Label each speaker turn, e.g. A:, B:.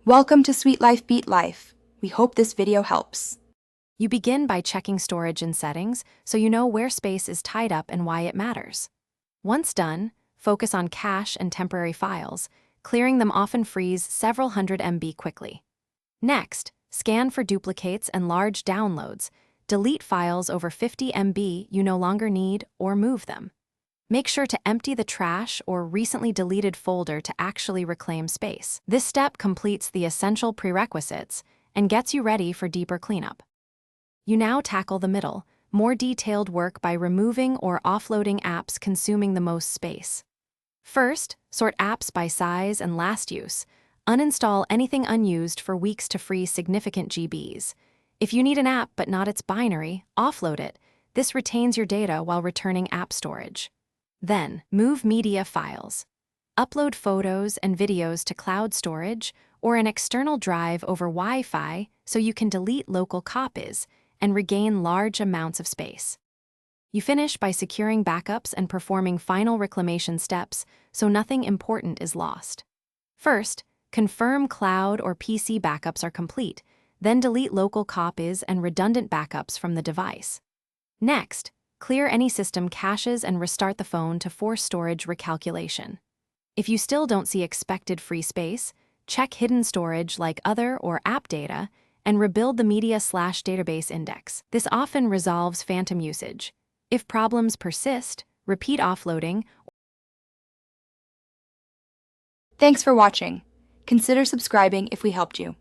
A: Welcome to Sweet Life Beat Life. We hope this video helps.
B: You begin by checking storage and settings so you know where space is tied up and why it matters. Once done, focus on cache and temporary files. Clearing them often frees several hundred MB quickly. Next, scan for duplicates and large downloads. Delete files over 50 MB you no longer need or move them. Make sure to empty the trash or recently deleted folder to actually reclaim space. This step completes the essential prerequisites and gets you ready for deeper cleanup. You now tackle the middle, more detailed work by removing or offloading apps consuming the most space. First, sort apps by size and last use. Uninstall anything unused for weeks to free significant GBs. If you need an app but not its binary, offload it. This retains your data while returning app storage. Then, move media files. Upload photos and videos to cloud storage or an external drive over Wi-Fi so you can delete local copies and regain large amounts of space. You finish by securing backups and performing final reclamation steps so nothing important is lost. First, confirm cloud or PC backups are complete, then delete local copies and redundant backups from the device. Next, clear any system caches and restart the phone to force storage recalculation. If you still don't see expected free space, check hidden storage like other or app data and rebuild the media/database index. This often resolves phantom usage. If problems persist, repeat offloading.
A: Thanks for watching. Consider subscribing if we helped you.